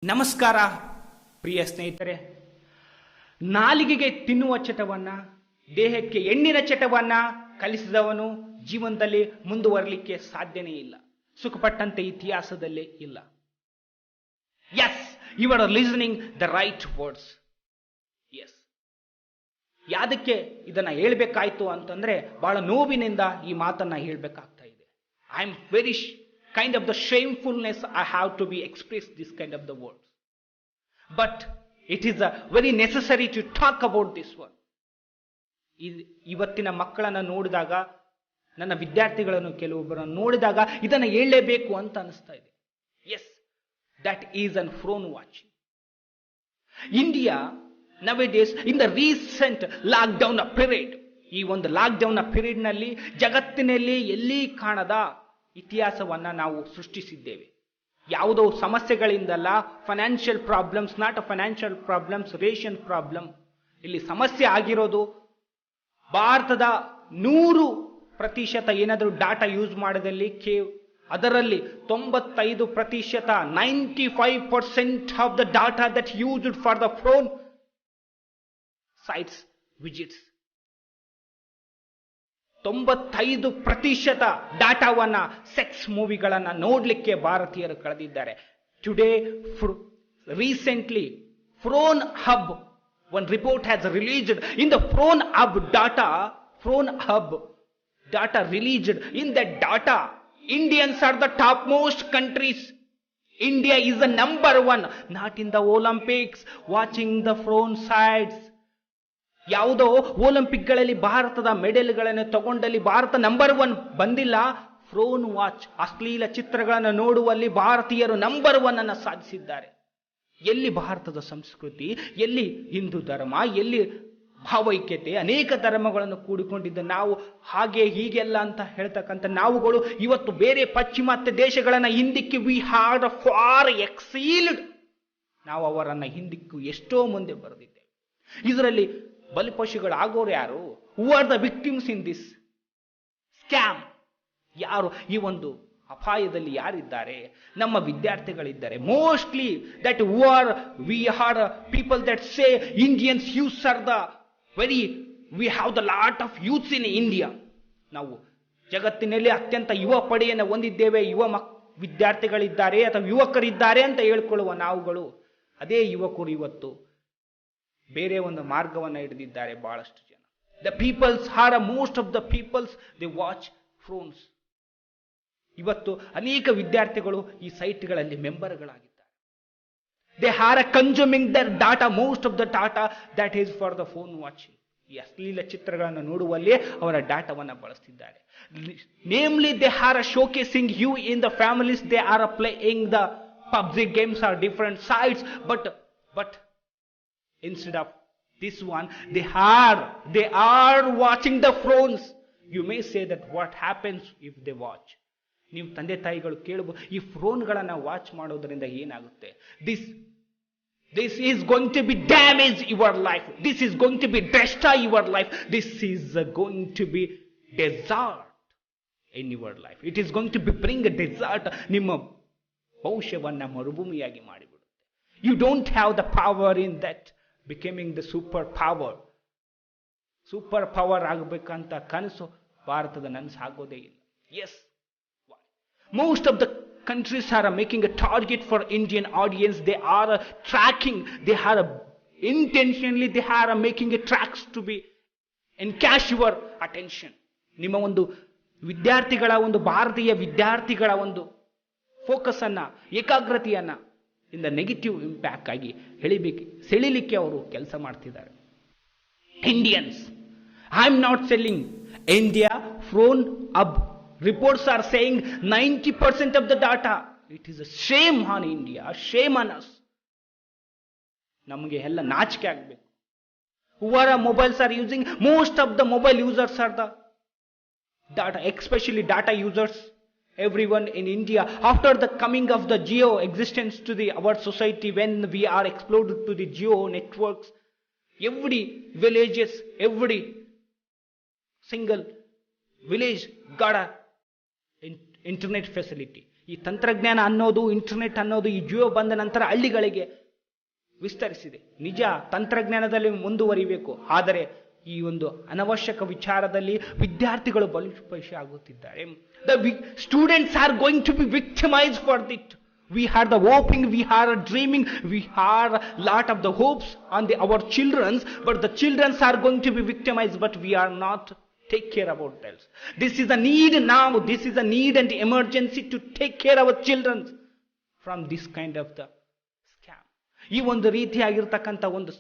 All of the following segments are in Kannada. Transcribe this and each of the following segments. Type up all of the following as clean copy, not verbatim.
ನಮಸ್ಕಾರ ಪ್ರಿಯ ಸ್ನೇಹಿತರೆ. ನಾಲಿಗೆಗೆ ತಿನ್ನುವ ಚಟವನ್ನ, ದೇಹಕ್ಕೆ ಎಣ್ಣಿನ ಚಟವನ್ನ ಕಲಿಸಿದವನು ಜೀವನದಲ್ಲಿ ಮುಂದುವರಲಿಕ್ಕೆ ಸಾಧ್ಯನೇ ಇಲ್ಲ, ಸುಖಪಟ್ಟಂತೆ ಇತಿಹಾಸದಲ್ಲೇ ಇಲ್ಲ. Yes, you are listening the right words. Yes, ಯಾದಕ್ಕೆ ಇದನ್ನ ಹೇಳ್ಬೇಕಾಯ್ತು ಅಂತಂದ್ರೆ ಬಹಳ ನೋವಿನಿಂದ ಈ ಮಾತನ್ನ ಹೇಳ್ಬೇಕಾಗ್ತಾ ಇದೆ. I am very kind of the shamefulness I have to be expressed this kind of the words, but it is very necessary to talk about this one. ಇವತ್ತಿನ ಮಕ್ಕಳನ್ನ ನೋಡಿದಾಗ, ನನ್ನ ವಿದ್ಯಾರ್ಥಿಗಳನ್ನು ಕೆಲವೊಬ್ಬರನ್ನು ನೋಡಿದಾಗ ಇದನ್ನ ಹೇಳಲೇಬೇಕು ಅಂತ ಅನಿಸ್ತಾ ಇದೆ. Yes, that is an phone watching. India nowadays in the recent lockdown period, ಈ ಒಂದು ಲಾಕ್ಡೌನ್ ಪೀರಿಯಡ್ ನಲ್ಲಿ ಜಗತ್ತಿನಲ್ಲಿ ಎಲ್ಲಿ ಕಾಣದ ಇತಿಹಾಸವನ್ನ ನಾವು ಸೃಷ್ಟಿಸಿದ್ದೇವೆ. ಯಾವುದೋ ಸಮಸ್ಯೆಗಳಿಂದಲ್ಲ, financial problems, not a financial problems, ration problem. ಇಲ್ಲಿ ಸಮಸ್ಯೆ ಆಗಿರೋದು ಭಾರತದ 100% ಏನಾದರೂ ಡಾಟಾ ಯೂಸ್ ಮಾಡಿದಲ್ಲಿ ಅದರಲ್ಲಿ 95%, 95% of the data that used for the porn sites visits. 95% ಡಾಟಾವನ್ನ ಸೆಕ್ಸ್ ಮೂವಿಗಳನ್ನ ನೋಡ್ಲಿಕ್ಕೆ ಭಾರತೀಯರು ಕಳೆದಿದ್ದಾರೆ. Today recently Pornhub one report has released in the phone hub data released. In that data, Indians are the topmost countries. India is the number one, not in the Olympics, watching the phone sites. ಯಾವುದೋ ಒಲಿಂಪಿಕ್ಗಳಲ್ಲಿ ಭಾರತದ ಮೆಡಲ್ಗಳನ್ನು ತಗೊಂಡಲ್ಲಿ ಭಾರತ ನಂಬರ್ 1 ಬಂದಿಲ್ಲ. ಫೋನ್ ವಾಚ್, ಅಶ್ಲೀಲ ಚಿತ್ರಗಳನ್ನು ನೋಡುವಲ್ಲಿ ಭಾರತೀಯರು ನಂಬರ್ 1 ಅನ್ನು ಸಾಧಿಸಿದ್ದಾರೆ. ಎಲ್ಲಿ ಭಾರತದ ಸಂಸ್ಕೃತಿ, ಎಲ್ಲಿ ಹಿಂದೂ ಧರ್ಮ, ಎಲ್ಲಿ ಭಾವೈಕ್ಯತೆ, ಅನೇಕ ಧರ್ಮಗಳನ್ನು ಕೂಡಿಕೊಂಡಿದ್ದ ನಾವು ಹಾಗೆ ಹೀಗೆಲ್ಲ ಅಂತ ಹೇಳ್ತಕ್ಕಂಥ ನಾವುಗಳು ಇವತ್ತು ಬೇರೆ ಪಾಶ್ಚಿಮಾತ್ಯ ದೇಶಗಳನ್ನ ಹಿಂದಿಕ್ಕಿ ವಿ ಹ್ಯಾಡ್ ಫಾರ್ ಎಕ್ಸೀಲ್ಡ್. ನಾವು ಅವರನ್ನ ಹಿಂದಿಕ್ಕೂ ಎಷ್ಟೋ ಮುಂದೆ ಬರೆದಿದ್ದೇವೆ. ಇದರಲ್ಲಿ ಬಲಿಪಶುಗಳಾಗೋರು ಯಾರು? Who are the victims in this scam? ಯಾರು ಈ ಒಂದು ಅಪಾಯದಲ್ಲಿ ಯಾರಿದ್ದಾರೆ? ನಮ್ಮ ವಿದ್ಯಾರ್ಥಿಗಳಿದ್ದಾರೆ. Mostly that we are people that say Indians youths are the we have the lot of youths in India. ನಾವು ಜಗತ್ತಿನಲ್ಲಿ ಅತ್ಯಂತ ಯುವ ಪಡೆಯನ್ನು ಹೊಂದಿದ್ದೇವೆ, ವಿದ್ಯಾರ್ಥಿಗಳಿದ್ದಾರೆ ಅಥವಾ ಯುವಕರಿದ್ದಾರೆ ಅಂತ ಹೇಳ್ಕೊಳ್ಳುವ ನಾವುಗಳು, ಅದೇ ಯುವಕರು ಇವತ್ತು ಬೇರೆ ಒಂದು ಮಾರ್ಗವನ್ನ ಹಿಡಿದಿದ್ದಾರೆ. ಬಹಳಷ್ಟು ಜನ the peoples are most of the peoples they watch ಫೋನ್ಸ್. ಇವತ್ತು ಅನೇಕ ವಿದ್ಯಾರ್ಥಿಗಳು ಈ ಸೈಟ್ಗಳಲ್ಲಿ ಮೆಂಬರ್ಗಳಾಗಿದ್ದಾರೆ. They are consuming the data, most of the data that is for the porn watching. ಈ ಅಶ್ಲೀಲ ಚಿತ್ರಗಳನ್ನು ನೋಡುವಲ್ಲಿ ಅವರ ಡಾಟಾವನ್ನು ಬಳಸ್ತಿದ್ದಾರೆ. Namely they are showcasing you in the families, they are playing the PUBG games or different sites, but instead of this one, they are watching the phones. You may say that what happens if they watch? ನೀವು ತಂದೆ ತಾಯಿಗಳು ಕೇಳಬಹುದು, ಈ ಫೋನ್ಗಳನ್ನ ವಾಚ್ ಮಾಡೋದ್ರಿಂದ ಏನಾಗುತ್ತೆ? This is going to be damage your life. This is going to be destroy your life. This is going to be desert in your life. It is going to be bring a desert. ನಿಮ್ಮ ಭವಿಷ್ಯವನ್ನ ಮರುಭೂಮಿಯಾಗಿ ಮಾಡಿಬಿಡುತ್ತೆ. You don't have the power in that becoming the super power ಆಗಬೇಕಂತ ಕನಸು ಭಾರತದ ನನಸಾಗೋದೇ ಇಲ್ಲ. Yes, most of the countries are making a target for Indian audience. They are tracking, they are intentionally they are making a tracks to be encash your attention. ನಿಮ್ಮ ಒಂದು ವಿದ್ಯಾರ್ಥಿಗಳ ಒಂದು ಭಾರತೀಯ ವಿದ್ಯಾರ್ಥಿಗಳ ಒಂದು ಫೋಕಸ್ ಅನ್ನ, ಏಕಾಗ್ರತೆಯನ್ನ ಇಂದ ನೆಗೆಟಿವ್ ಇಂಪ್ಯಾಕ್ಟ್ ಆಗಿ ಸೆಳಿಲಿಕ್ಕೆ ಅವರು ಕೆಲಸ ಮಾಡ್ತಿದ್ದಾರೆ. Indians, I am not selling India phone ಅಬ್. Reports are saying 90% of the data. It is a shame on India, a shame on us. ನಮಗೆ ಎಲ್ಲ ನಾಚಿಕೆ ಆಗಬೇಕು. Who are mobiles are using? Most of the mobile users are the data, especially data users. Everyone in India, after the coming of the geo existence to our society, when we are exploded to the geo networks, every villages, every single village got a internet facility. ಈ ತಂತ್ರಜ್ಞಾನ ಅನ್ನೋದು, ಇಂಟರ್ನೆಟ್ ಅನ್ನೋದು ಈ ಜಿಯೋ ಬಂದ ನಂತರ ಹಳ್ಳಿಗಳಿಗೆ ವಿಸ್ತರಿಸಿದೆ. ನಿಜ, ತಂತ್ರಜ್ಞಾನದಲ್ಲಿ ಮುಂದುವರಿಬೇಕು, ಆದರೆ ಈ ಒಂದು ಅನವಶ್ಯಕ ವಿಚಾರದಲ್ಲಿ ವಿದ್ಯಾರ್ಥಿಗಳು ಬಲಿಷ್ಠ ಆಗುತ್ತಿದ್ದಾರೆ. The students are going to be victimized for it. We are the hoping, we are dreaming, we are lot of the hopes on our children's, but the children's are going to be victimized, but we are not take care about them. This is a need now, this is a need and emergency to take care of our children from this kind of the scam. ಈ ಒಂದು ರೀತಿಯಾಗಿರ್ತಕ್ಕಂಥ ಒಂದು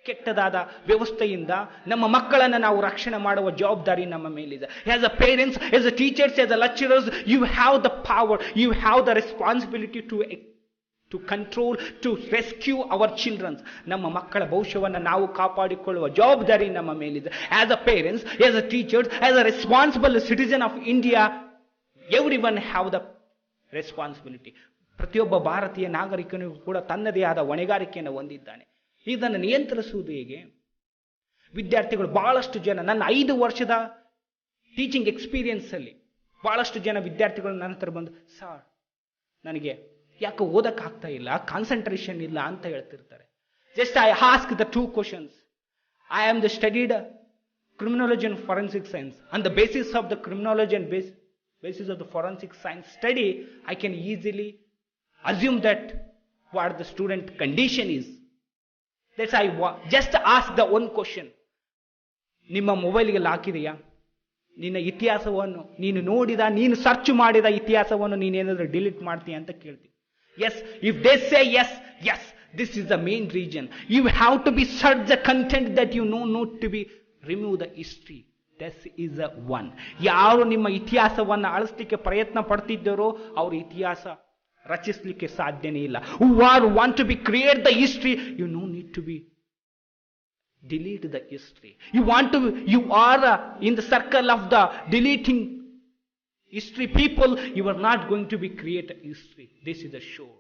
ಕೆಟ್ಟದಾದ ವ್ಯವಸ್ಥೆಯಿಂದ ನಮ್ಮ ಮಕ್ಕಳನ್ನು ನಾವು ರಕ್ಷಣೆ ಮಾಡುವ ಜವಾಬ್ದಾರಿ ನಮ್ಮ ಮೇಲಿದೆ. As a parents, as a teachers, as a lecturers, you have the power, you have the responsibility to control, to rescue our children. ನಮ್ಮ ಮಕ್ಕಳ ಭವಿಷ್ಯವನ್ನು ನಾವು ಕಾಪಾಡಿಕೊಳ್ಳುವ ಜವಾಬ್ದಾರಿ ನಮ್ಮ ಮೇಲಿದೆ. As a parents, as a teachers, as a responsible citizen of India, everyone have the responsibility. ಪ್ರತಿಯೊಬ್ಬ ಭಾರತೀಯ ನಾಗರಿಕನಿಗೂ ಕೂಡ ತನ್ನದೇ ಆದ ಹೊಣೆಗಾರಿಕೆಯನ್ನು ಹೊಂದಿದ್ದಾನೆ. ಇದನ್ನು ನಿಯಂತ್ರಿಸುವುದು ಹೇಗೆ? ವಿದ್ಯಾರ್ಥಿಗಳು ಬಹಳಷ್ಟು ಜನ, ನನ್ನ 5 ವರ್ಷದ ಟೀಚಿಂಗ್ ಎಕ್ಸ್ಪೀರಿಯನ್ಸ್ ಅಲ್ಲಿ ಬಹಳಷ್ಟು ಜನ ವಿದ್ಯಾರ್ಥಿಗಳು ನನ್ನ ಹತ್ರ ಬಂದು, ಸರ್ ನನಗೆ ಯಾಕೆ ಓದಕ್ಕಾಗ್ತಾ ಇಲ್ಲ, ಕಾನ್ಸಂಟ್ರೇಷನ್ ಇಲ್ಲ ಅಂತ ಹೇಳ್ತಿರ್ತಾರೆ. Just I ask the 2 questions. I am the studied criminology and forensic science. On the basis of the criminology and basis of the forensic science study, I can easily assume that what the student condition is. That's I just ask the one question. ನಿಮ್ಮ ಮೊಬೈಲ್ಗೆ ಲಾಕ್ ಇದೆಯಾ? ನಿನ್ನ ಇತಿಹಾಸವನ್ನು ನೀನು ನೋಡಿದ, ನೀನು ಸರ್ಚ್ ಮಾಡಿದ ಇತಿಹಾಸವನ್ನು ನೀನೇನಾದ್ರೂ ಡಿಲೀಟ್ ಮಾಡ್ತೀಯ ಅಂತ ಕೇಳ್ತೀವಿ. Yes, if they say yes, yes, this is the main reason. You have to be search the content that you know not to be remove the history. This is a one. ಯಾರು ನಿಮ್ಮ ಇತಿಹಾಸವನ್ನು ಅಳಿಸಲಿಕ್ಕೆ ಪ್ರಯತ್ನ ಪಡ್ತಿದ್ದಾರೋ ಅವ್ರ ಇತಿಹಾಸ ರಚಿಸಲಿಕ್ಕೆ ಸಾಧ್ಯನೇ ಇಲ್ಲ. Who are want to be create the history, you no need to be delete the history. You are in the circle of the deleting history people. You are not going to be create history. This is a show.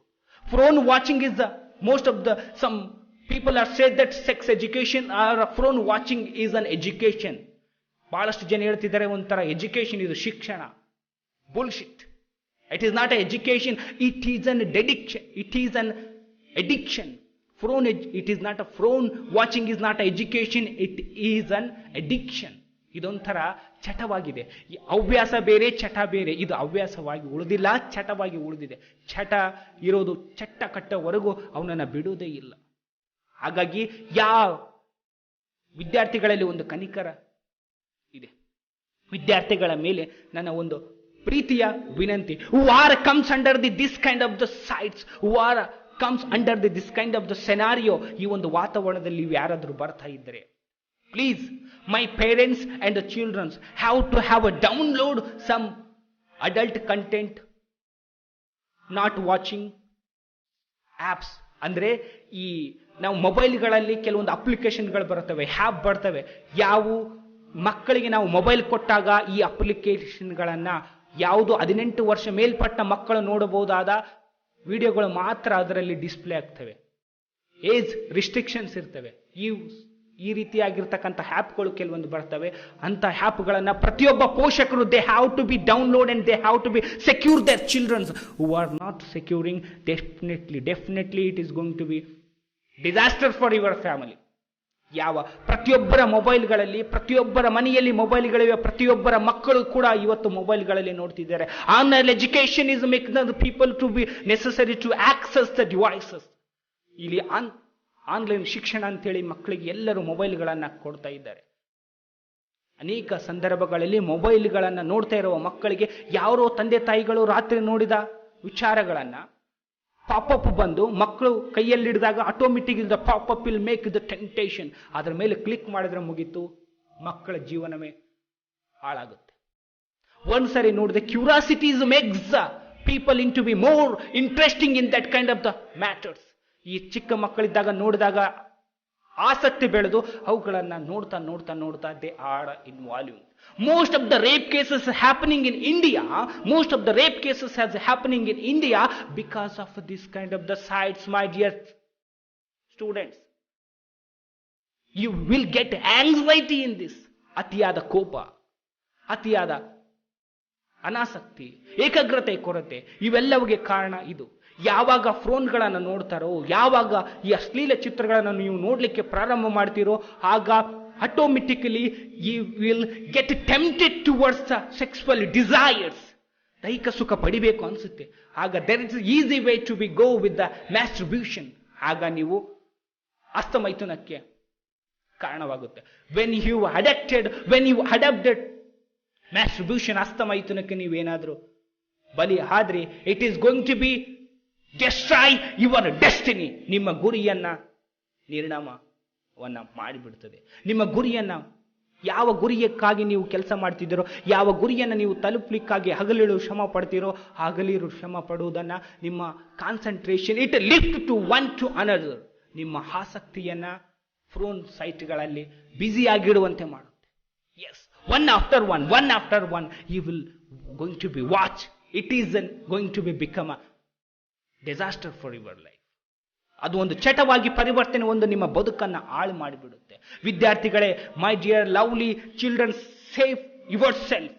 Phone watching is the most of the some people are said that sex education or phone watching is an education. ಬಹಳಷ್ಟು ಜನ ಹೇಳ್ತಿದ್ದಾರೆ ಒಂಥರ ಎಜುಕೇಶನ್ ಇದು ಶಿಕ್ಷಣ. Bullshit. It is not an education, it is an addiction. It is an addiction. It is not a phone watching is not an education, it is an addiction. ಇದೊಂಥರ ಚಟವಾಗಿದೆ. ಹವ್ಯಾಸ ಬೇರೆ, ಚಟ ಬೇರೆ. ಇದು ಹವ್ಯಾಸವಾಗಿ ಉಳಿದಿಲ್ಲ, ಚಟವಾಗಿ ಉಳಿದಿದೆ. ಚಟ ಇರೋದು ಚಟ್ಟ ಕಟ್ಟವರೆಗೂ ಅವನನ್ನು ಬಿಡುವುದೇ ಇಲ್ಲ. ಹಾಗಾಗಿ ಯಾವ ವಿದ್ಯಾರ್ಥಿಗಳಲ್ಲಿ ಒಂದು ಕನಿಕರ ಇದೆ. ವಿದ್ಯಾರ್ಥಿಗಳ ಮೇಲೆ ನನ್ನ ಒಂದು ಪ್ರೀತಿಯ ವಿನಂತಿ. Who are comes under this kind of the sites, who are comes under this kind of the scenario, ಈ ಒಂದು ವಾತಾವರಣದಲ್ಲಿ ಯಾರಾದರೂ ಬರ್ತಾ ಇದ್ದರೆ, please, my parents and the children have to have a download some adult content, not watching apps. ಅಂದ್ರೆ ಈ ನಾವು ಮೊಬೈಲ್ಗಳಲ್ಲಿ ಕೆಲವೊಂದು ಅಪ್ಲಿಕೇಶನ್ಗಳು ಬರ್ತವೆ, ಆ್ಯಪ್ ಬರ್ತವೆ. ಯಾವ ಮಕ್ಕಳಿಗೆ ನಾವು ಮೊಬೈಲ್ ಕೊಟ್ಟಾಗ ಈ ಅಪ್ಲಿಕೇಶನ್ಗಳನ್ನ ಯಾವುದು 18 ವರ್ಷ ಮೇಲ್ಪಟ್ಟ ಮಕ್ಕಳು ನೋಡಬಹುದಾದ ವಿಡಿಯೋಗಳು ಮಾತ್ರ ಅದರಲ್ಲಿ ಡಿಸ್ಪ್ಲೇ ಆಗ್ತವೆ. ಏಜ್ ರಿಸ್ಟ್ರಿಕ್ಷನ್ಸ್ ಇರ್ತವೆ. ಈ ರೀತಿಯಾಗಿರ್ತಕ್ಕಂಥ ಆ್ಯಪ್ಗಳು ಕೆಲವೊಂದು ಬರ್ತವೆ. ಅಂತ ಆ್ಯಪ್ಗಳನ್ನು ಪ್ರತಿಯೊಬ್ಬ ಪೋಷಕರು they have to be download and they have to be secure their childrens. Who are not securing, definitely it is going to be disaster for your family. ಪ್ರತಿಯೊಬ್ಬರ ಮೊಬೈಲ್ಗಳಲ್ಲಿ, ಪ್ರತಿಯೊಬ್ಬರ ಮನೆಯಲ್ಲಿ ಮೊಬೈಲ್ಗಳಿವೆ. ಪ್ರತಿಯೊಬ್ಬರ ಮಕ್ಕಳು ಕೂಡ ಇವತ್ತು ಮೊಬೈಲ್ಗಳಲ್ಲಿ ನೋಡ್ತಿದ್ದಾರೆ. Online education is make the people to be necessary to access the devices. ಇಲ್ಲಿ ಆನ್ಲೈನ್ ಶಿಕ್ಷಣ ಅಂತೇಳಿ ಮಕ್ಕಳಿಗೆ ಎಲ್ಲರೂ ಮೊಬೈಲ್ಗಳನ್ನು ಕೊಡ್ತಾ ಇದ್ದಾರೆ. ಅನೇಕ ಸಂದರ್ಭಗಳಲ್ಲಿ ಮೊಬೈಲ್ಗಳನ್ನು ನೋಡ್ತಾ ಇರುವ ಮಕ್ಕಳಿಗೆ ಯಾರೋ ತಂದೆ ತಾಯಿಗಳು ರಾತ್ರಿ ನೋಡಿದ ವಿಚಾರಗಳನ್ನು ಪಾಪಪ್ ಬಂದು ಮಕ್ಕಳು ಕೈಯಲ್ಲಿ ಹಿಡಿದಾಗ automatic the popup will make the temptation. ಅದರ ಮೇಲೆ ಕ್ಲಿಕ್ ಮಾಡಿದ್ರೆ ಮುಗೀತು, ಮಕ್ಕಳ ಜೀವನವೇ ಹಾಳಾಗುತ್ತೆ. ಒಂದ್ಸರಿ ನೋಡಿದೆ curiosities makes people in to be more interesting in that kind of the matters. ಈ ಚಿಕ್ಕ ಮಕ್ಕಳಿದ್ದಾಗ ನೋಡಿದಾಗ ಆಸಕ್ತಿ ಬೆಳೆದು ಅವುಗಳನ್ನು ನೋಡ್ತಾ ನೋಡ್ತಾ ನೋಡ್ತಾ they are involving. Most of the rape cases happening in India, most of the rape cases has happening in India because of this kind of the sites, my dear students. You will get anxiety in this. ಅತಿಯಾದ ಕೋಪ, ಅತಿಯಾದ ಅನಾಸಕ್ತಿ, ಏಕಾಗ್ರತೆ ಕೊರತೆ, ಇವೆಲ್ಲವಿಗೆ ಕಾರಣ ಇದು. ಯಾವಾಗ ಫೋನ್ಗಳನ್ನು ನೋಡ್ತಾರೋ, ಯಾವಾಗ ಈ ಅಶ್ಲೀಲ ಚಿತ್ರಗಳನ್ನು ನೀವು ನೋಡಲಿಕ್ಕೆ ಪ್ರಾರಂಭ ಮಾಡ್ತೀರೋ, ಆಗ automatically you will get tempted towards the sexual desires. ದೈಹಿಕ ಸುಖ ಪಡಿಬೇಕು ಅನ್ಸುತ್ತೆ. ಆಗ there is easy way to be go with the masturbation. ಆಗ ನೀವು ಹಸ್ತಮೈಥುನಕ್ಕೆ ಕಾರಣವಾಗುತ್ತೆ. ವೆನ್ ಯು ಅಡಾಪ್ಟೆಡ್ ಮ್ಯಾಸ್ಟರ್ಬ್ಯೂಷನ್, ಹಸ್ತಮೈಥುನಕ್ಕೆ ನೀವೇನಾದ್ರೂ ಬಲಿ ಆದ್ರೆ, it is going to be destroy your destiny. ನಿಮ್ಮ ಗುರಿಯನ್ನ ನಿರ್ನಾಮವನ್ನ ಮಾಡಿಬಿಡ್ತದೆ. ನಿಮ್ಮ ಗುರಿಯನ್ನ, ಯಾವ ಗುರಿಯಕ್ಕಾಗಿ ನೀವು ಕೆಲಸ ಮಾಡ್ತಿದ್ದೀರೋ, ಯಾವ ಗುರಿಯನ್ನು ನೀವು ತಲುಪಲಿಕ್ಕಾಗಿ ಹಗಲಿರು ಶ್ರಮ ಪಡ್ತೀರೋ, ಹಗಲಿರು ಶ್ರಮ ಪಡುವುದನ್ನ ನಿಮ್ಮ concentration it lift to one to another, ನಿಮ್ಮ ಆಸಕ್ತಿಯನ್ನ ಫೋನ್ ಸೈಟ್ಗಳಲ್ಲಿ ಬ್ಯುಸಿಯಾಗಿಡುವಂತೆ ಮಾಡುತ್ತೆ. Yes, one after one you will going to be watch. It is going to be become a disaster for your life. ಅದು ಒಂದು ಚಟವಾಗಿ ಪರಿವರ್ತನೆ ಒಂದು ನಿಮ್ಮ ಬದುಕನ್ನು ಹಾಳು ಮಾಡಿಬಿಡುತ್ತೆ. ವಿದ್ಯಾರ್ಥಿಗಳೇ, my dear lovely children, save your self,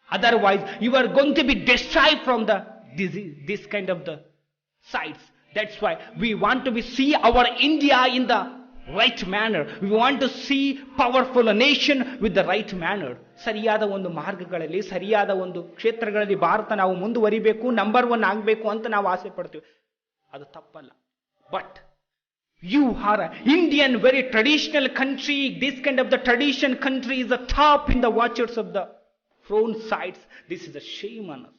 otherwise you are going to be destroyed from the this kind of the sites. That's why we want to see our India in the right manner. We want to see powerful nation with the right manner. ಸರಿಯಾದ ಒಂದು ಮಾರ್ಗಗಳಲ್ಲಿ, ಸರಿಯಾದ ಒಂದು ಕ್ಷೇತ್ರಗಳಲ್ಲಿ ಭಾರತ ನಾವು ಮುಂದುವರಿಬೇಕು, ನಂಬರ್ 1 ಆಗಬೇಕು ಅಂತ ನಾವು ಆಸೆ ಪಡ್ತೀವಿ. ಅದು ತಪ್ಪಲ್ಲ. But you are an Indian, very traditional country. This kind of the tradition country is the top in the watchers of the phone sites. This is a shame on us.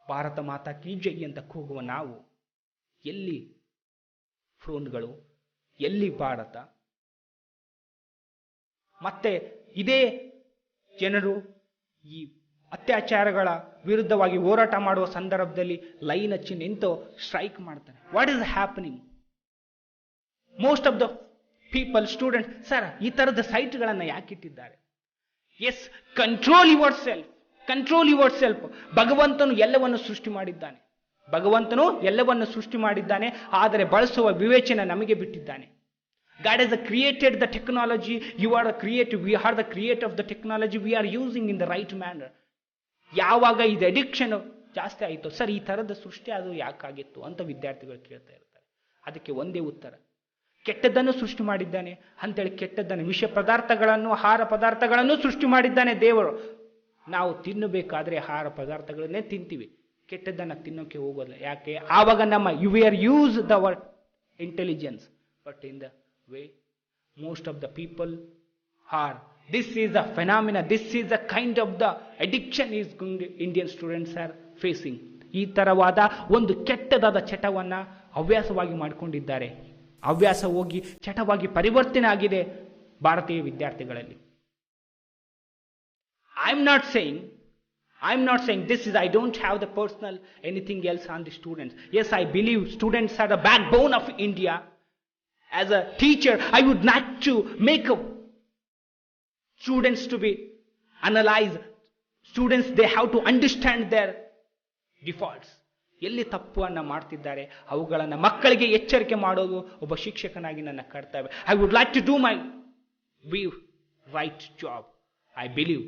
Bharat Mata ಕೀ ಜೈ ಅಂತ ಕೂಗುವ ನಾವು ಎಲ್ಲಿ ಫೋನ್ಗಳು, ಎಲ್ಲಿ ಭಾರತ? ಮತ್ತೆ ಇದೇ ಜನರು ಈ ಅತ್ಯಾಚಾರಗಳ ವಿರುದ್ಧವಾಗಿ ಹೋರಾಟ ಮಾಡುವ ಸಂದರ್ಭದಲ್ಲಿ ಲೈನ್ ಹಚ್ಚಿ ನಿಂತು ಸ್ಟ್ರೈಕ್ ಮಾಡ್ತಾರೆ. What is happening? Most of the people, student, sir ಈ ತರದ ಸೈಟ್ಗಳನ್ನು ಯಾಕಿಟ್ಟಿದ್ದಾರೆ? Yes, control yourself, control yourself. ಭಗವಂತನು ಎಲ್ಲವನ್ನು ಸೃಷ್ಟಿ ಮಾಡಿದ್ದಾನೆ, ಭಗವಂತನು ಎಲ್ಲವನ್ನು ಸೃಷ್ಟಿ ಮಾಡಿದ್ದಾನೆ, ಆದರೆ ಬಳಸುವ ವಿವೇಚನೆ ನಮಗೆ ಬಿಟ್ಟಿದ್ದಾನೆ. God has created the technology. You are the creator. We are the creator of the technology. We are using in the right manner. ಯಾವಾಗ ಇದು ಅಡಿಕ್ಷನ್ ಜಾಸ್ತಿ ಆಯಿತು, ಸರ್ ಈ ಥರದ ಸೃಷ್ಟಿ ಅದು ಯಾಕಾಗಿತ್ತು ಅಂತ ವಿದ್ಯಾರ್ಥಿಗಳು ಕೇಳ್ತಾ ಇರ್ತಾರೆ. ಅದಕ್ಕೆ ಒಂದೇ ಉತ್ತರ, ಕೆಟ್ಟದ್ದನ್ನು ಸೃಷ್ಟಿ ಮಾಡಿದ್ದಾನೆ ಅಂತೇಳಿ ಕೆಟ್ಟದ್ದನ್ನು, ವಿಷ ಪದಾರ್ಥಗಳನ್ನು, ಆಹಾರ ಪದಾರ್ಥಗಳನ್ನು ಸೃಷ್ಟಿ ಮಾಡಿದ್ದಾನೆ ದೇವರು. ನಾವು ತಿನ್ನಬೇಕಾದ್ರೆ ಆಹಾರ ಪದಾರ್ಥಗಳನ್ನೇ ತಿಂತೀವಿ, ಕೆಟ್ಟದ್ದನ್ನು ತಿನ್ನೋಕೆ ಹೋಗೋಲ್ಲ. ಯಾಕೆ? ಆವಾಗ ನಮ್ಮ we are use their intelligence, but in the way most of the people are. This is a phenomena, this is a kind of the addiction is Indian students are facing. ಈ ತರವಾದ ಒಂದು ಕೆಟ್ಟದಾದ ಚಟವನ್ನ ಹವ್ಯಾಸವಾಗಿ ಮಾಡಿಕೊಂಡಿದ್ದಾರೆ. ಹವ್ಯಾಸ ಹೋಗಿ ಚಟವಾಗಿ ಪರಿವರ್ತನೆ ಆಗಿದೆ ಭಾರತೀಯ ವಿದ್ಯಾರ್ಥಿಗಳಲ್ಲಿ. I'm not saying this is, I don't have the personal anything else on the students. Yes, I believe students are the backbone of India. As a teacher, I would like to make students to be analyze. Students, they have to understand their defaults. ಎಲ್ಲಿ ತಪ್ಪನ್ನು ಮಾಡ್ತಿದ್ದಾರೆ ಅವುಗಳನ್ನು ಮಕ್ಕಳಿಗೆ ಎಚ್ಚರಿಕೆ ಮಾಡೋದು ಒಬ್ಬ ಶಿಕ್ಷಕನಾಗಿ ನನ್ನ ಕರ್ತವ್ಯ. I would like to do my right job. I believe.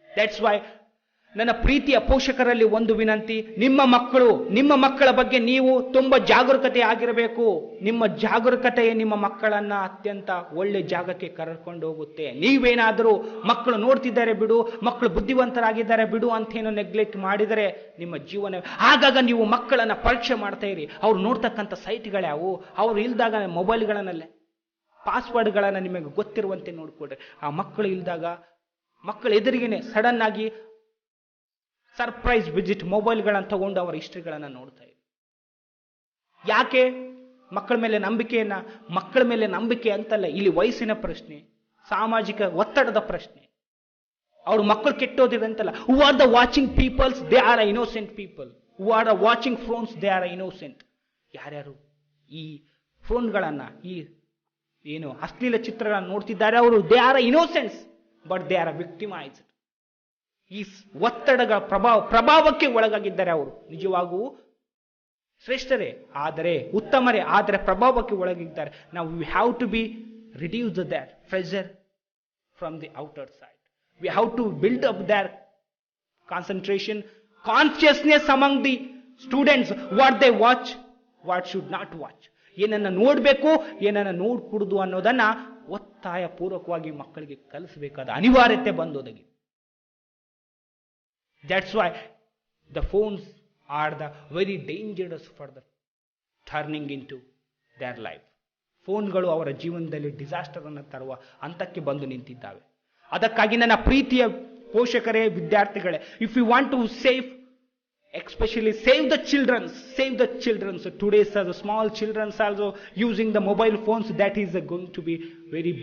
That's why ನನ್ನ ಪ್ರೀತಿಯ ಪೋಷಕರಲ್ಲಿ ಒಂದು ವಿನಂತಿ, ನಿಮ್ಮ ಮಕ್ಕಳ ಬಗ್ಗೆ ನೀವು ತುಂಬ ಜಾಗರೂಕತೆ ಆಗಿರಬೇಕು. ನಿಮ್ಮ ಜಾಗರೂಕತೆಯೇ ನಿಮ್ಮ ಮಕ್ಕಳನ್ನ ಅತ್ಯಂತ ಒಳ್ಳೆ ಜಾಗಕ್ಕೆ ಕರ್ಕೊಂಡು ಹೋಗುತ್ತೆ. ನೀವೇನಾದರೂ ಮಕ್ಕಳು ನೋಡ್ತಿದ್ದಾರೆ ಬಿಡು, ಮಕ್ಕಳು ಬುದ್ಧಿವಂತರಾಗಿದ್ದಾರೆ ಬಿಡು ಅಂತೇನೋ ನೆಗ್ಲೆಕ್ಟ್ ಮಾಡಿದರೆ ನಿಮ್ಮ ಜೀವನ, ಆಗಾಗ ನೀವು ಮಕ್ಕಳನ್ನ ಪರೀಕ್ಷೆ ಮಾಡ್ತಾ ಇರಿ. ಅವ್ರು ನೋಡ್ತಕ್ಕಂಥ ಸೈಟ್ಗಳ್ಯಾವು, ಅವ್ರು ಇಲ್ದಾಗ ಮೊಬೈಲ್ಗಳನ್ನಲ್ಲೇ ಪಾಸ್ವರ್ಡ್ಗಳನ್ನು ನಿಮಗೆ ಗೊತ್ತಿರುವಂತೆ ನೋಡ್ಕೊಡ್ರಿ. ಆ ಮಕ್ಕಳು ಇಲ್ದಾಗ ಮಕ್ಕಳ ಎದುರಿಗೇನೆ ಸಡನ್ ಆಗಿ ಸರ್ಪ್ರೈಸ್ ವಿಸಿಟ್ ಮೊಬೈಲ್ಗಳನ್ನು ತಗೊಂಡು ಅವರ ಹಿಸ್ಟ್ರಿಗಳನ್ನು ನೋಡ್ತಾ ಇದ್ದಾರೆ. ಯಾಕೆ? ಮಕ್ಕಳ ಮೇಲೆ ನಂಬಿಕೆ ಅಂತಲ್ಲ, ಇಲ್ಲಿ ವಯಸ್ಸಿನ ಪ್ರಶ್ನೆ, ಸಾಮಾಜಿಕ ಒತ್ತಡದ ಪ್ರಶ್ನೆ. ಅವರು ಮಕ್ಕಳು ಕೆಟ್ಟೋದಿದೆ ಅಂತಲ್ಲ. Who are the watching peoples, they are a innocent people. Who are the watching ಫೋನ್ಸ್, ದೇ ಆರ್ ಅ ಇನ್ನೋಸೆಂಟ್. ಯಾರ್ಯಾರು ಈ ಫೋನ್ಗಳನ್ನ, ಈ ಏನು ಅಶ್ಲೀಲ ಚಿತ್ರಗಳನ್ನು ನೋಡ್ತಿದ್ದಾರೆ, ಅವರು they are a innocents, but they are a victimised. ಈ ಒತ್ತಡಗಳ ಪ್ರಭಾವಕ್ಕೆ ಒಳಗಾಗಿದ್ದಾರೆ. ಅವರು ನಿಜವಾಗೂ ಶ್ರೇಷ್ಠರೇ, ಆದರೆ ಉತ್ತಮರೇ, ಆದರೆ ಪ್ರಭಾವಕ್ಕೆ ಒಳಗಿದ್ದಾರೆ. ನಾವು we have to be reduce that pressure from the outer side. We have to build up their Concentration, consciousness among the students, what they watch, what should not watch. ಏನನ್ನ ನೋಡಬೇಕು, ಏನನ್ನ ನೋಡ್ಕೂಡುದು ಅನ್ನೋದನ್ನ ಒತ್ತಾಯ ಪೂರ್ವಕವಾಗಿ ಮಕ್ಕಳಿಗೆ ಕಲಿಸಬೇಕಾದ ಅನಿವಾರ್ಯತೆ ಬಂದೊದಗಿದೆ. That's why the phones are the very dangerous for the turning into their life. ಫೋನ್ಗಳು ಅವರ ಜೀವನದಲ್ಲಿ ಡಿಸಾಸ್ಟರ್ ಅನ್ನು ತರುವ ಹಂತಕ್ಕೆ ಬಂದು ನಿಂತಿದ್ದಾವೆ. ಅದಕ್ಕಾಗಿ ನನ್ನ ಪ್ರೀತಿಯ ಪೋಷಕರೇ, ವಿದ್ಯಾರ್ಥಿಗಳೇ, if you want to save, especially save the children. So today's the small children also using the mobile phones. That is going to be very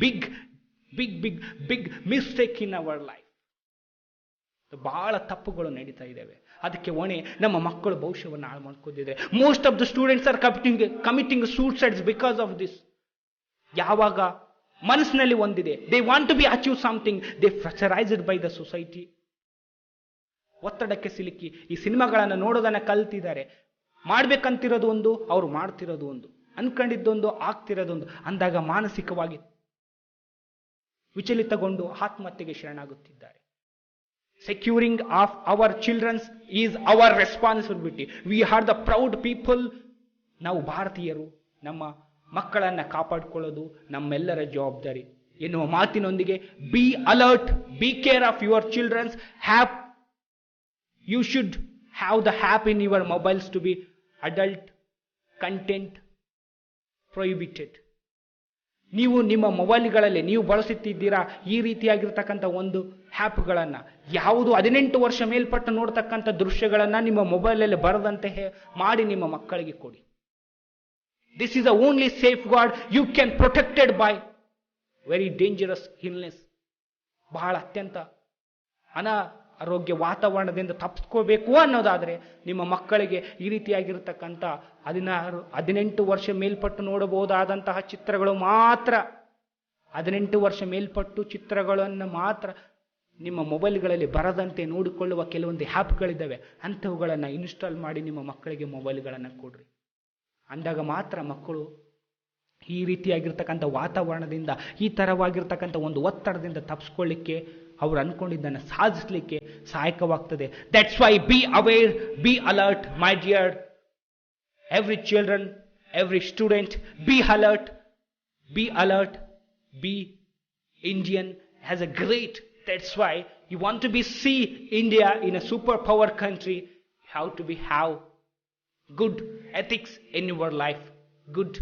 big mistake in our life. ಬಹಳ ತಪ್ಪುಗಳು ನಡೀತಾ ಇದ್ದಾವೆ. ಅದಕ್ಕೆ ಹೊಣೆ ನಮ್ಮ ಮಕ್ಕಳು ಭವಿಷ್ಯವನ್ನು ಹಾಳು ಮಾಡ್ಕೊಂಡಿದ್ದಾರೆ. Most of the students are committing suicides because of this. ಯಾವಾಗ ಮನಸ್ಸಿನಲ್ಲಿ ಒಂದಿದೆ, they want to be achieve something, they pressurised by the society. ಒತ್ತಡಕ್ಕೆ ಸಿಲುಕಿ ಈ ಸಿನಿಮಾಗಳನ್ನು ನೋಡೋದನ್ನ ಕಲ್ತಿದ್ದಾರೆ. ಮಾಡ್ಬೇಕಂತಿರೋದು ಒಂದು, ಅವ್ರು ಮಾಡ್ತಿರೋದು ಒಂದು, ಅನ್ಕೊಂಡಿದ್ದೊಂದು, ಆಗ್ತಿರೋದೊಂದು ಅಂದಾಗ ಮಾನಸಿಕವಾಗಿ ವಿಚಲಿತಗೊಂಡು ಆತ್ಮಹತ್ಯೆಗೆ ಶರಣಾಗುತ್ತಿದ್ದಾರೆ. Securing of our children is our responsibility. We are the proud people. ನಾವು ಭಾರತೀಯರು, ನಮ್ಮ ಮಕ್ಕಳನ್ನ ಕಾಪಾಡಿಕೊಳ್ಳೋದು ನಮ್ಮೆಲ್ಲರ ಜವಾಬ್ದಾರಿ ಎನ್ನುವ ಮಾತಿನೊಂದಿಗೆ, be alert, be care of your childrens. You should have the app in your mobiles to be adult content prohibited. ನೀವು ನಿಮ್ಮ ಮೊಬೈಲ್ಗಳಲ್ಲಿ ನೀವು ಬಳಸುತ್ತಿದ್ದೀರಾ ಈ ರೀತಿಯಾಗಿರ್ತಕ್ಕಂಥ ಒಂದು ಆ್ಯಪ್ಗಳನ್ನ, ಯಾವುದು 18 ವರ್ಷ ಮೇಲ್ಪಟ್ಟು ನೋಡ್ತಕ್ಕಂಥ ದೃಶ್ಯಗಳನ್ನ ನಿಮ್ಮ ಮೊಬೈಲಲ್ಲಿ ಬರದಂತೆ ಮಾಡಿ ನಿಮ್ಮ ಮಕ್ಕಳಿಗೆ ಕೊಡಿ. This is the only safeguard you can protected by very dangerous illness. ಬಹಳ ಅತ್ಯಂತ ಅನಾರೋಗ್ಯ ವಾತಾವರಣದಿಂದ ತಪ್ಪಿಸ್ಕೋಬೇಕು ಅನ್ನೋದಾದ್ರೆ ನಿಮ್ಮ ಮಕ್ಕಳಿಗೆ ಈ ರೀತಿಯಾಗಿರ್ತಕ್ಕಂಥ 18 ವರ್ಷ ಮೇಲ್ಪಟ್ಟು ನೋಡಬಹುದಾದಂತಹ ಚಿತ್ರಗಳು ಮಾತ್ರ, 18 ವರ್ಷ ಮೇಲ್ಪಟ್ಟು ಚಿತ್ರಗಳನ್ನು ಮಾತ್ರ ನಿಮ್ಮ ಮೊಬೈಲ್ಗಳಲ್ಲಿ ಬರದಂತೆ ನೋಡಿಕೊಳ್ಳುವ ಕೆಲವೊಂದು ಆ್ಯಪ್ಗಳಿದ್ದಾವೆ. ಅಂಥವುಗಳನ್ನು ಇನ್ಸ್ಟಾಲ್ ಮಾಡಿ ನಿಮ್ಮ ಮಕ್ಕಳಿಗೆ ಮೊಬೈಲ್ಗಳನ್ನು ಕೊಡ್ರಿ. ಅಂದಾಗ ಮಾತ್ರ ಮಕ್ಕಳು ಈ ರೀತಿಯಾಗಿರ್ತಕ್ಕಂಥ ವಾತಾವರಣದಿಂದ, ಈ ಥರವಾಗಿರ್ತಕ್ಕಂಥ ಒಂದು ಒತ್ತಡದಿಂದ ತಪ್ಪಿಸ್ಕೊಳ್ಳಿಕ್ಕೆ, ಅವ್ರು ಅನ್ಕೊಂಡಿದ್ದನ್ನು ಸಾಧಿಸಲಿಕ್ಕೆ ಸಹಾಯಕವಾಗ್ತದೆ. That's why be aware, be alert my dear every children, every student, be alert, be Indian has a great. That's why you want to be see India in a superpower country. How to be have good ethics in your life, good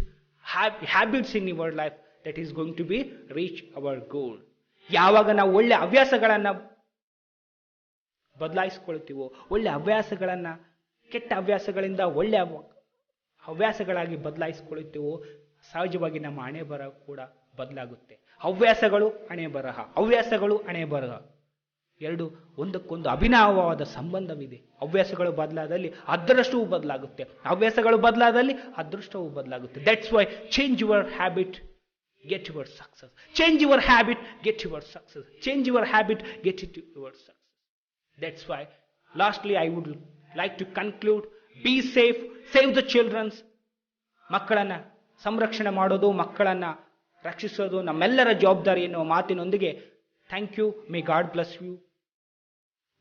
habits in your life. That is going to be reach our goal. ಯಾವಾಗ ನಾವು ಒಳ್ಳೆ ಹವ್ಯಾಸಗಳನ್ನ ಬದಲಾಯಿಸಿಕೊಳ್ತೀವೋ, ಒಳ್ಳೆ ಹವ್ಯಾಸಗಳನ್ನ ಕೆಟ್ಟ ಹವ್ಯಾಸಗಳಿಂದ ಒಳ್ಳೆ ಹವ್ಯಾಸಗಳಾಗಿ ಬದಲಾಯಿಸಿಕೊಳ್ಳುತ್ತೇವೋ, ಸಹಜವಾಗಿ ನಮ್ಮ ಹಣೆ ಬರಹ ಕೂಡ ಬದಲಾಗುತ್ತೆ. ಹವ್ಯಾಸಗಳು ಹಣೆ ಬರಹ ಎರಡು ಒಂದಕ್ಕೊಂದು ಅಭಿನವವಾದ ಸಂಬಂಧವಿದೆ. ಹವ್ಯಾಸಗಳು ಬದಲಾದಲ್ಲಿ ಅದೃಷ್ಟವೂ ಬದಲಾಗುತ್ತೆ, ಹವ್ಯಾಸಗಳು ಬದಲಾದಲ್ಲಿ ಅದೃಷ್ಟವೂ ಬದಲಾಗುತ್ತೆ. That's why change your habit, get your success. Change your habit, get your success. Change your habit, get your success. That's why lastly I would like to conclude, be safe, save the children. ಮಕ್ಕಳನ್ನ ಸಂರಕ್ಷಣೆ ಮಾಡೋದು, ಮಕ್ಕಳನ್ನ ರಕ್ಷಿಸೋದು ನಮ್ಮೆಲ್ಲರ ಜವಾಬ್ದಾರಿ ಎನ್ನುವ ಮಾತಿನೊಂದಿಗೆ, thank you, may God bless you.